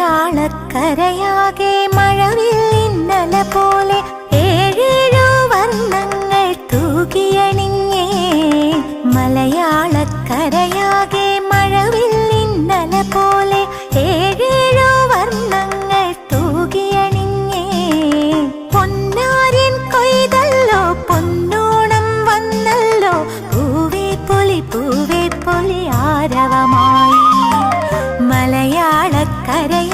മലയാളക്കരയാകെ മഴവില്ലിന്നല പോലെ ഏഴേഴു വർണ്ണങ്ങൾ തൂകിയണിഞ്ഞേ. മലയാളക്കരയാകെ മഴവില്ലിന്നല പോലെ ഏഴേഴു വർണ്ണങ്ങൾ തൂകിയണിഞ്ഞേ. പൊന്നാര്യൻ കൊയ്തല്ലോ പൊന്നോണം വന്നല്ലോ, പൂവേ പൊലി ആരവമായി. മലയാളക്കരയാകെ